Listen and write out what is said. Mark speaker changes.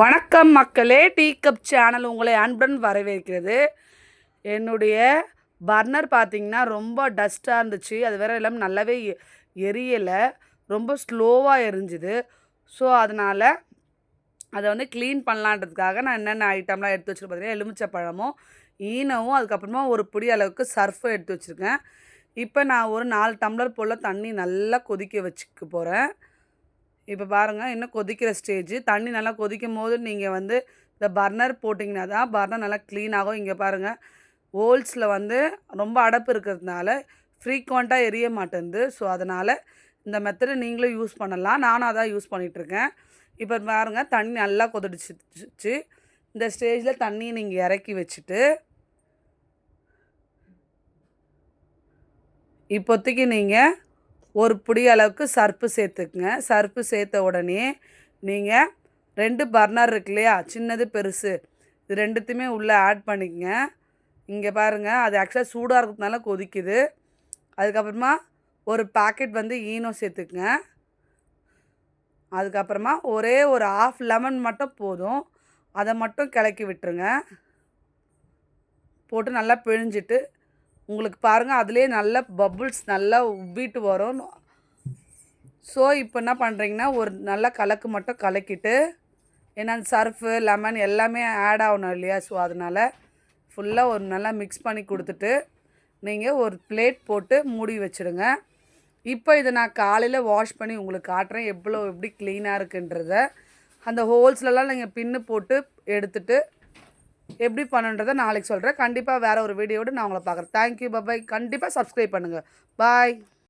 Speaker 1: வணக்கம் மக்களே, tea cup channel உங்களை அன்புடன் வரவேற்கிறது. என்னுடைய பர்னர் பார்த்திங்கன்னா ரொம்ப டஸ்ட்டாக இருந்துச்சு. அது வேறு எல்லாம் நல்லாவே எரியலை, ரொம்ப ஸ்லோவாக எரிஞ்சுது. ஸோ அதனால் அதை வந்து க்ளீன் பண்ணலான்றதுக்காக நான் என்னென்ன ஐட்டம்லாம் எடுத்து வச்சுருக்கேன் பார்த்தீங்கன்னா, எலுமிச்சப்பழமும் ஈனவும் அதுக்கப்புறமா ஒரு பிடி அளவுக்கு சர்ஃபும் எடுத்து வச்சுருக்கேன். இப்போ நான் ஒரு 4 டம்ளர் போல் தண்ணி நல்லா கொதிக்க வச்சுக்க போகிறேன். இப்போ பாருங்கள், இன்னும் கொதிக்கிற ஸ்டேஜ். தண்ணி நல்லா கொதிக்கும்போது நீங்கள் வந்து இந்த பர்னர் போட்டிங்கன்னா தான் பர்னர் நல்லா க்ளீன் ஆகும். இங்கே பாருங்கள், ஹோல்ஸில் வந்து ரொம்ப அடைப்பு இருக்கிறதுனால ஃப்ரீக்வெண்ட்டாக எரிய மாட்டேங்குது. ஸோ அதனால் இந்த மெத்தடை நீங்களும் யூஸ் பண்ணலாம். நானும் அதான் யூஸ் பண்ணிகிட்ருக்கேன். இப்போ பாருங்கள், தண்ணி நல்லா கொதிச்சிச்சு. இந்த ஸ்டேஜில் தண்ணியை நீங்கள் இறக்கி வச்சுட்டு இப்போதைக்கு நீங்கள் ஒரு பிடி அளவுக்கு சர்ப்பு சேர்த்துக்குங்க. சர்ப்பு சேர்த்த உடனே நீங்கள் 2 பர்னர் இருக்கு இல்லையா, சின்னது பெருசு, இது 2த்தையுமே உள்ளே ஆட் பண்ணிக்கங்க. இங்கே பாருங்கள், அது ஆக்சுவலாக சூடாக இருக்கிறதுனால கொதிக்குது. அதுக்கப்புறமா ஒரு பாக்கெட் வந்து ஈனோ சேர்த்துக்குங்க. அதுக்கப்புறமா ஒரே ஒரு 1/2 லெமன் மட்டும் போதும், அதை மட்டும் கிளக்கி விட்டுருங்க. போட்டு நல்லா பிழிஞ்சிட்டு உங்களுக்கு பாருங்கள், அதிலே நல்ல பபுள்ஸ் நல்லா உப்பிட்டு வரும். ஸோ இப்போ என்ன பண்ணுறீங்கன்னா, ஒரு நல்ல கலக்கு மட்டும் கலக்கிட்டு, ஏன்னா சர்ஃபு லெமன் எல்லாமே ஆட் ஆகணும் இல்லையா, ஸோ அதனால் ஃபுல்லாக ஒரு நல்லா மிக்ஸ் பண்ணி கொடுத்துட்டு நீங்கள் ஒரு பிளேட் போட்டு மூடி வச்சுடுங்க. இப்போ இதை நான் காலையில் வாஷ் பண்ணி உங்களுக்கு காட்டுறேன் எப்படி க்ளீனாக இருக்குன்றத. அந்த ஹோல்ஸ்லலாம் நீங்கள் பின்னு போட்டு எடுத்துட்டு எப்படி பண்ணுன்றதை நாளைக்கு சொல்கிறேன். கண்டிப்பாக வேறு ஒரு வீடியோடு நான் உங்களை பார்க்குறேன். Thank you, bye bye. கண்டிப்பாக சப்ஸ்கிரைப் பண்ணுங்கள். பாய்.